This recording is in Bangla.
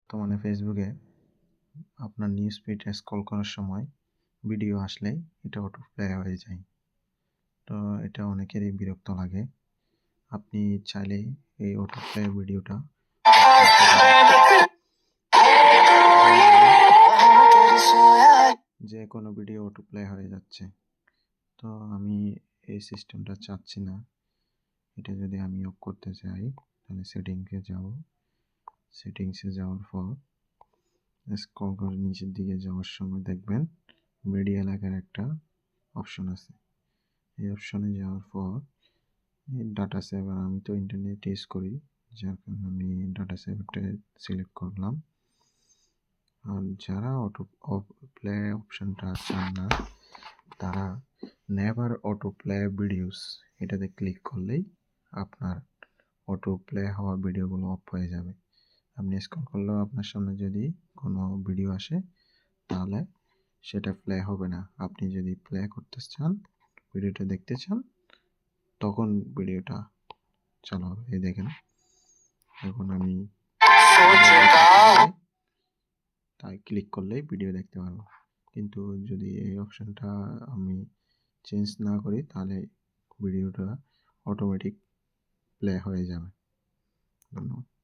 বর্তমানে ফেসবুকে আপনার নিউজ ফিড স্ক্রল করার সময় ভিডিও আসলেই এটা অটো প্লে হয়ে যায়। তো এটা অনেকেরই বিরক্ত লাগে। আপনি চাইলে এই অটো প্লে ভিডিওটা যে কোনো ভিডিও অটো প্লে হয়ে যাচ্ছে। তো আমি এই সিস্টেমটা চাচ্ছি না। এটা যদি আমি অফ করতে চাই তাহলে সেটিংসে যাব। সেটিংসে যাওয়ার পর স্ক্রল করে নিচের দিকে যাওয়ার সময় দেখবেন মিডিয়া লেখার একটা অপশন আছে। এই অপশনে যাওয়ার পর ডাটা সেভার, আমি তো ইন্টারনেট ইউজ করি যার কারণে আমি ডাটা সেভারটা সিলেক্ট করলাম। আর যারা অটো প্লে অপশনটা চান না তারা নেভার অটো প্লে ভিডিওস এটাতে ক্লিক করলেই আপনার অটো প্লে হওয়া ভিডিওগুলো অফ হয়ে যাবে। আপনি স্ক্রল করলেও আপনার সামনে যদি কোনো ভিডিও আসে তাহলে সেটা প্লে হবে না। আপনি যদি প্লে করতে চান, ভিডিওটা দেখতে চান, তখন ভিডিওটা চালু হবে। এই দেখেন, এখন আমি তাই ক্লিক করলেই ভিডিও দেখতে পারবো। কিন্তু যদি এই অপশানটা আমি চেঞ্জ না করি তাহলে ভিডিওটা অটোমেটিক প্লে হয়ে যাবে। ধন্যবাদ।